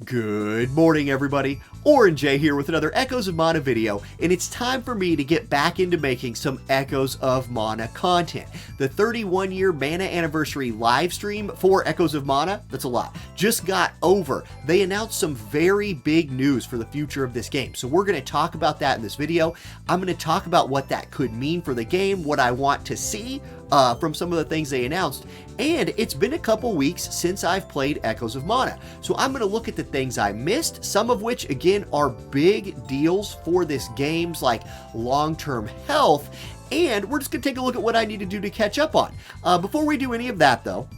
Good morning, everybody. Orange J here with another Echoes of Mana video, and it's time for me to get back into making some Echoes of Mana content. The 31-year Mana anniversary live stream for Echoes of Mana, that's a lot, just got over. They announced some very big news for the future of this game, so we're going to talk about that in this video. I'm going to talk about what that could mean for the game, what I want to see from some of the things they announced, and it's been a couple weeks since I've played Echoes of Mana, so I'm going to look at the things I missed, some of which again are big deals for this game's like long-term health, and we're just going to take a look at what I need to do to catch up on. Before we do any of that though,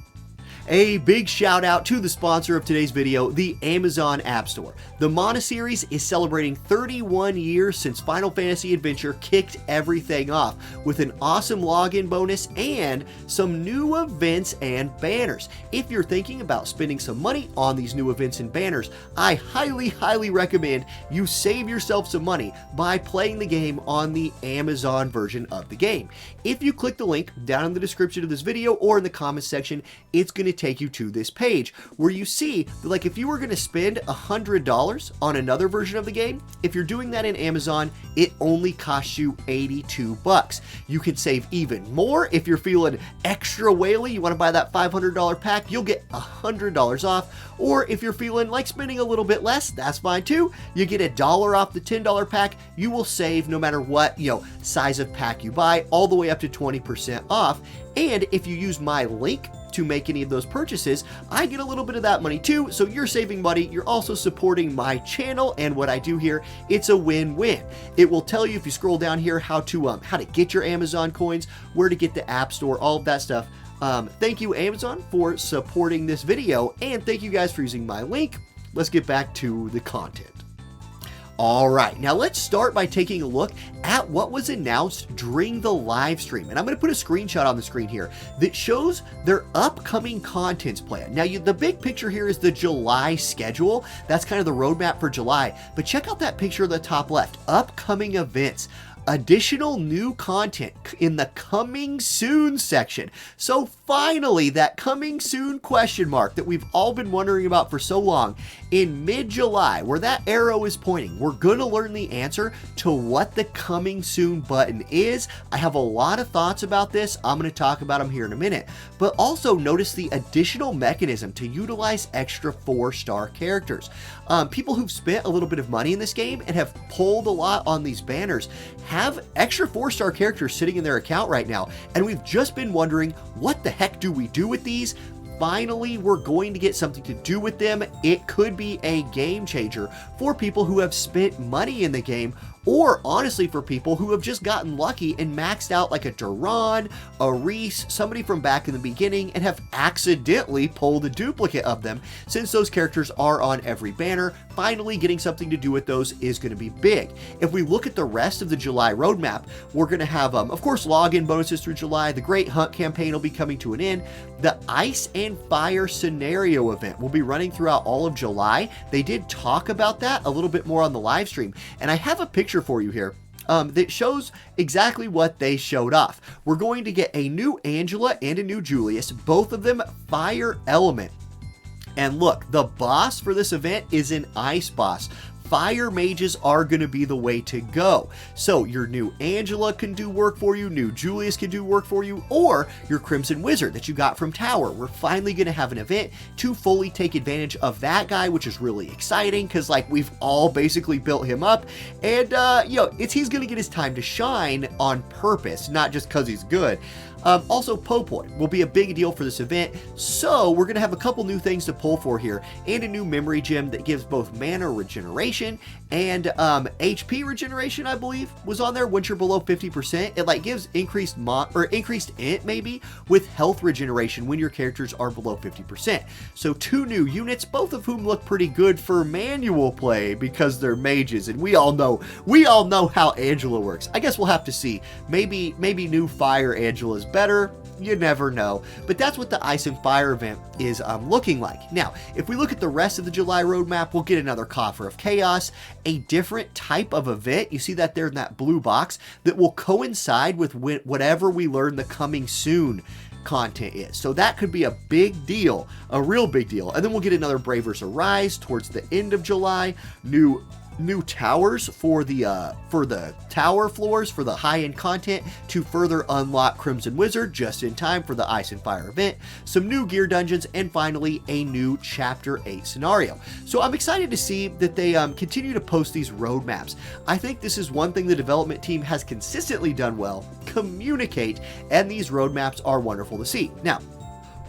a big shout out to the sponsor of today's video, the Amazon Appstore. The Mana series is celebrating 31 years since Final Fantasy Adventure kicked everything off with an awesome login bonus and some new events and banners. If you're thinking about spending some money on these new events and banners, I highly recommend you save yourself some money by playing the game on the Amazon version of the game. If you click the link down in the description of this video or in the comments section, it's going to take you to this page where you see that, like, if you were going to spend $100 on another version of the game, if you're doing that in Amazon, it only costs you 82 bucks. You can save even more if you're feeling extra whaley, you want to buy that $500 pack, you'll get $100 off. Or if you're feeling like spending a little bit less, that's fine too. You get $1 off the $10 pack. You will save no matter what, size of pack you buy, all the way up to 20% off. And if you use my link to make any of those purchases, I get a little bit of that money too, so you're saving money, you're also supporting my channel and what I do here. It's a win-win. It will tell you, if you scroll down here, how to get your Amazon coins, where to get the App Store, all of that stuff. Thank you, Amazon, for supporting this video, and thank you guys for using my link. Let's get back to the content. Alright, now let's start by taking a look at what was announced during the live stream. And I'm going to put a screenshot on the screen here that shows their upcoming contents plan. Now, the big picture here is the July schedule. That's kind of the roadmap for July. But check out that picture on the top left. Upcoming events. Additional new content in the coming soon section. So finally, that coming soon question mark that we've all been wondering about for so long, in mid-July, where that arrow is pointing, we're going to learn the answer to what the coming soon button is. I have a lot of thoughts about this. I'm going to talk about them here in a minute. But also notice the additional mechanism to utilize extra 4-star characters. People who've spent a little bit of money in this game and have pulled a lot on these banners have extra 4-star characters sitting in their account right now, and we've just been wondering, what the heck do we do with these? Finally, we're going to get something to do with them. It could be a game changer for people who have spent money in the game, or honestly for people who have just gotten lucky and maxed out like a Duran, a Reese, somebody from back in the beginning, and have accidentally pulled a duplicate of them. Since those characters are on every banner, finally getting something to do with those is going to be big. If we look at the rest of the July roadmap, we're going to have, of course, login bonuses through July. The Great Hunt campaign will be coming to an end. The Ice and Fire scenario event will be running throughout all of July. They did talk about that a little bit more on the live stream, and I have a picture for you here that shows exactly what they showed off. We're going to get a new Angela and a new Julius, both of them fire element. And look, the boss for this event is an ice boss. Fire mages are going to be the way to go. So your new Angela can do work for you, new Julius can do work for you, or your Crimson Wizard that you got from Tower. We're finally going to have an event to fully take advantage of that guy, which is really exciting because, like, we've all basically built him up, and he's going to get his time to shine on purpose, not just because he's good. Also, Popoi will be a big deal for this event, so we're going to have a couple new things to pull for here, and a new memory gem that gives both mana regeneration and HP regeneration, I believe, was on there once you're below 50%. It gives increased int maybe with health regeneration when your characters are below 50%. So 2 new units, both of whom look pretty good for manual play because they're mages, and we all know how Angela works. I guess we'll have to see. Maybe new Fire Angela's better. You never know. But that's what the Ice and Fire event is looking like. Now, if we look at the rest of the July roadmap, we'll get another Coffer of Chaos, a different type of event. You see that there in that blue box that will coincide with whatever we learn the coming soon content is. So that could be a big deal, a real big deal. And then we'll get another Bravers Arise towards the end of July, new towers for the tower floors for the high-end content to further unlock Crimson Wizard just in time for the Ice and Fire event, some new gear dungeons, and finally a new Chapter 8 scenario. So I'm excited to see that they continue to post these roadmaps. I think this is one thing the development team has consistently done well: communicate, and these roadmaps are wonderful to see. Now,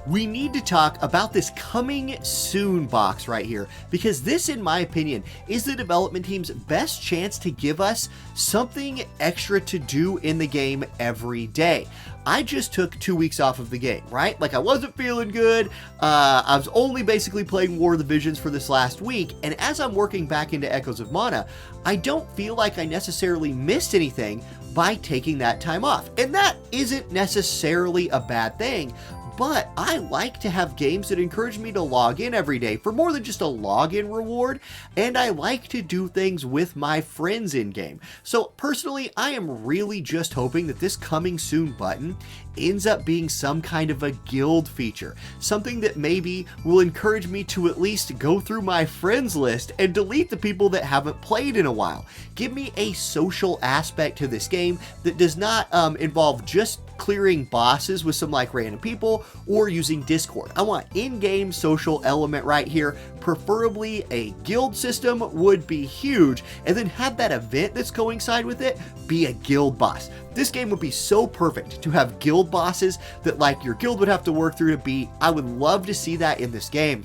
we need to talk about this coming soon box right here, because this, in my opinion, is the development team's best chance to give us something extra to do in the game every day. I just took 2 weeks off of the game, right? Like, I wasn't feeling good. I was only basically playing War of the Visions for this last week, and as I'm working back into Echoes of Mana, I don't feel like I necessarily missed anything by taking that time off. And that isn't necessarily a bad thing, but I like to have games that encourage me to log in every day for more than just a login reward, and I like to do things with my friends in game. So personally, I am really just hoping that this coming soon button ends up being some kind of a guild feature, something that maybe will encourage me to at least go through my friends list and delete the people that haven't played in a while. Give me a social aspect to this game that does not involve just clearing bosses with some like random people or using Discord. I want in-game social element right here. Preferably a guild system would be huge, and then have that event that's coincide with it be a guild boss. This game would be so perfect to have guild bosses that like your guild would have to work through to beat. I would love to see that in this game.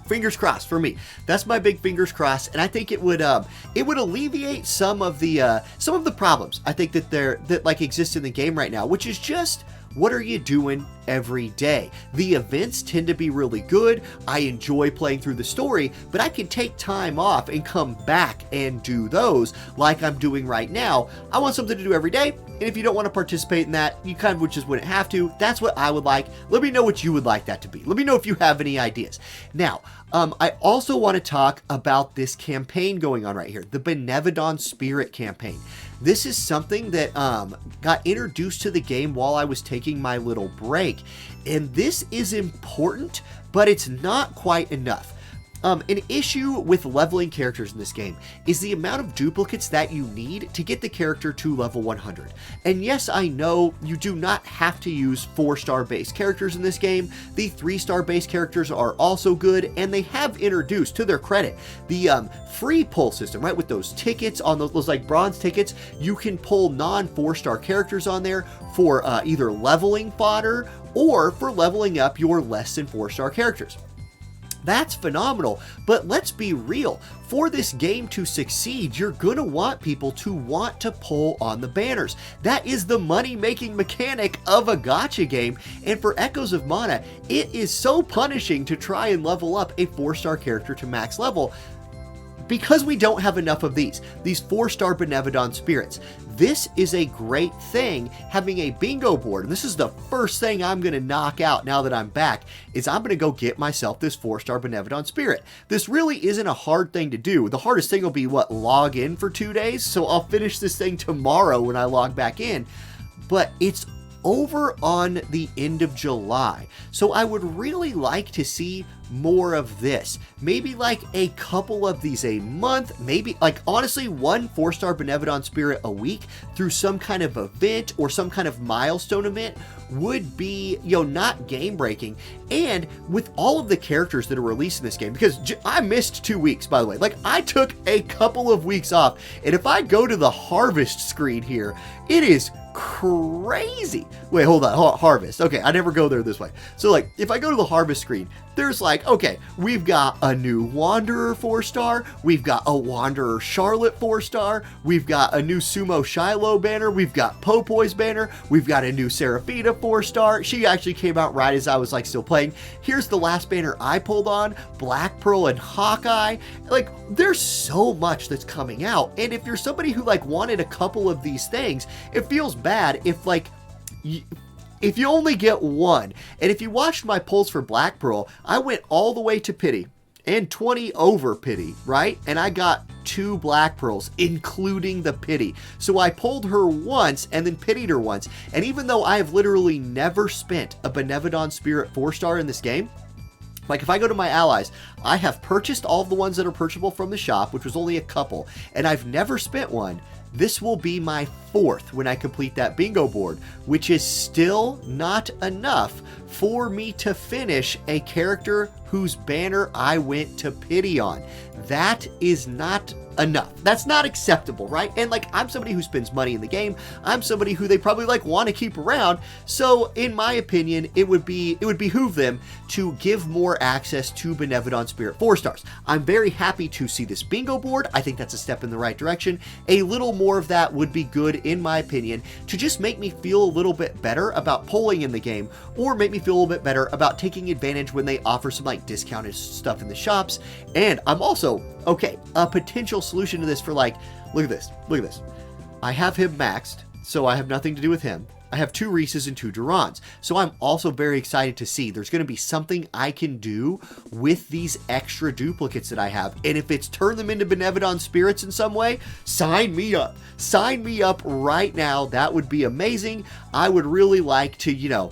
Fingers crossed for me. That's my big fingers crossed, and I think it would alleviate some of the problems I think that like exist in the game right now, which is just, what are you doing every day? The events tend to be really good. I enjoy playing through the story, but I can take time off and come back and do those like I'm doing right now. I want something to do every day, and if you don't want to participate in that, you kind of just wouldn't have to. That's what I would like. Let me know what you would like that to be. Let me know if you have any ideas. Now, I also want to talk about this campaign going on right here, the Benevodon Spirit campaign. This is something that got introduced to the game while I was taking my little break, and this is important, but it's not quite enough. An issue with leveling characters in this game is the amount of duplicates that you need to get the character to level 100. And yes, I know you do not have to use 4-star base characters in this game. The 3-star base characters are also good, and they have introduced, to their credit, the free pull system, right? With those tickets on those like bronze tickets, you can pull non-4-star characters on there for either leveling fodder or for leveling up your less than 4-star characters. That's phenomenal, but let's be real. For this game to succeed, you're going to want people to want to pull on the banners. That is the money-making mechanic of a gacha game, and for Echoes of Mana, it is so punishing to try and level up a 4-star character to max level, because we don't have enough of these 4-star Benevodon Spirits. This is a great thing, having a bingo board. And this is the first thing I'm going to knock out now that I'm back, is I'm going to go get myself this 4-star Benevodon Spirit. This really isn't a hard thing to do. The hardest thing will be, log in for 2 days? So I'll finish this thing tomorrow when I log back in. But it's over on the end of July. So I would really like to see more of this. Maybe like a couple of these a month, maybe like honestly 1 4-star Benevodon Spirit a week through some kind of event or some kind of milestone event would be, not game breaking. And with all of the characters that are released in this game, because I missed 2 weeks, by the way, like I took a couple of weeks off, and if I go to the harvest screen here, it is crazy. Wait, hold on. Harvest. Okay, I never go there this way. So like, if I go to the harvest screen, there's like, okay, we've got a new Wanderer 4-star, we've got a Wanderer Charlotte 4-star, we've got a new Sumo Shiloh banner, we've got Popoy's banner, we've got a new Seraphita 4-star. She actually came out right as I was like still playing. Here's the last banner I pulled on, Black Pearl and Hawkeye. Like, there's so much that's coming out, and if you're somebody who like wanted a couple of these things, it feels bad if like if you only get one. And if you watched my pulls for Black Pearl, I went all the way to Pity, and 20 over pity, right? And I got 2 black pearls, including the pity. So I pulled her once and then pitied her once. And even though I have literally never spent a Benevodon Spirit 4-star in this game, like if I go to my allies, I have purchased all of the ones that are purchasable from the shop, which was only a couple, and I've never spent one. This will be my 4th when I complete that bingo board, which is still not enough for me to finish a character whose banner I went to pity on. That is not enough. That's not acceptable, right? And like, I'm somebody who spends money in the game. I'm somebody who they probably like want to keep around. So in my opinion, it would behoove them to give more access to Benevodon Spirit 4-stars. I'm very happy to see this bingo board. I think that's a step in the right direction. A little more of that would be good, in my opinion, to just make me feel a little bit better about polling in the game, or make me feel a little bit better about taking advantage when they offer some like discounted stuff in the shops. And I'm also, okay, a potential solution to this for like, look at this. I have him maxed, so I have nothing to do with him. I have 2 Reeses and 2 Durans. So I'm also very excited to see there's going to be something I can do with these extra duplicates that I have. And if it's turn them into Benevodon Spirits in some way, sign me up. Sign me up right now. That would be amazing. I would really like to, you know,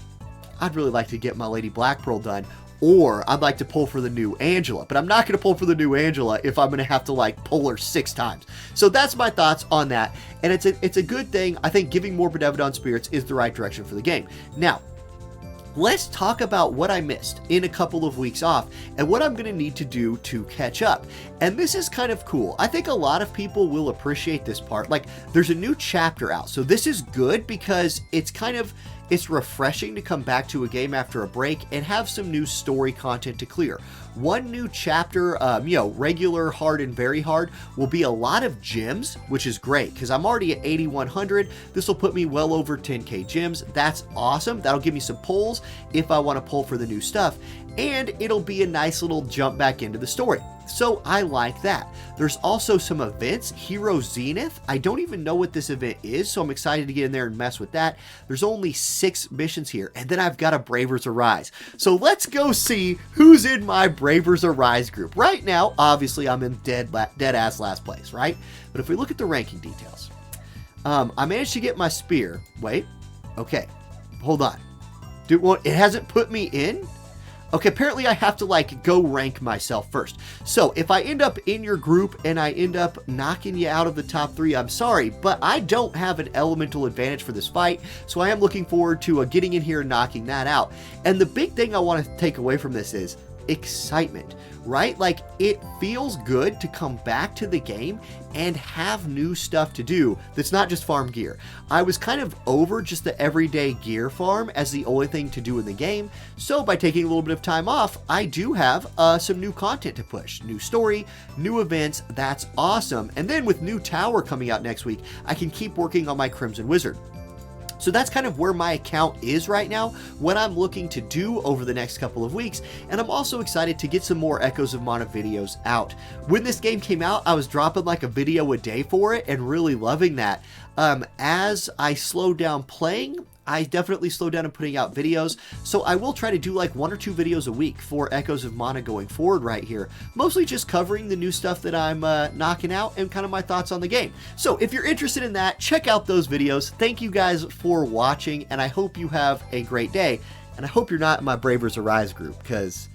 I'd really like to get my Lady Black Pearl done. Or I'd like to pull for the new Angela, but I'm not going to pull for the new Angela if I'm going to have to like pull her 6 times. So that's my thoughts on that. And it's a good thing. I think giving more Benevodon Spirits is the right direction for the game. Now, let's talk about what I missed in a couple of weeks off and what I'm going to need to do to catch up. And this is kind of cool. I think a lot of people will appreciate this part. Like, there's a new chapter out. So this is good because it's refreshing to come back to a game after a break and have some new story content to clear. One new chapter, you know, regular, hard, and very hard, will be a lot of gems, which is great because I'm already at 8,100. This will put me well over 10k gems. That's awesome. That'll give me some pulls if I want to pull for the new stuff. And it'll be a nice little jump back into the story. So I like that. There's also some events. Hero Zenith. I don't even know what this event is, so I'm excited to get in there and mess with that. There's only 6 missions here, and then I've got a Bravers Arise. So let's go see who's in my Bravers Arise group. Right now, obviously, I'm in dead-ass last place, right? But if we look at the ranking details, I managed to get my spear. Wait. Okay. Hold on. It hasn't put me in? Okay, apparently I have to like go rank myself first. So if I end up in your group and I end up knocking you out of the top 3, I'm sorry, but I don't have an elemental advantage for this fight. So I am looking forward to getting in here and knocking that out. And the big thing I want to take away from this is excitement, right? Like, it feels good to come back to the game and have new stuff to do that's not just farm gear. I was kind of over just the everyday gear farm as the only thing to do in the game, so by taking a little bit of time off, I do have some new content to push. New story, new events, that's awesome. And then with new tower coming out next week, I can keep working on my Crimson Wizard. So that's kind of where my account is right now, what I'm looking to do over the next couple of weeks, and I'm also excited to get some more Echoes of Mana videos out. When this game came out, I was dropping like a video a day for it and really loving that. As I slowed down playing, I definitely slowed down in putting out videos, so I will try to do like 1 or 2 videos a week for Echoes of Mana going forward right here. Mostly just covering the new stuff that I'm knocking out and kind of my thoughts on the game. So if you're interested in that, check out those videos. Thank you guys for watching, and I hope you have a great day. And I hope you're not in my Bravers Arise group, because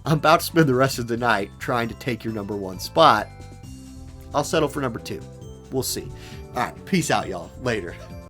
I'm about to spend the rest of the night trying to take your #1 spot. I'll settle for #2. We'll see. All right, peace out, y'all. Later.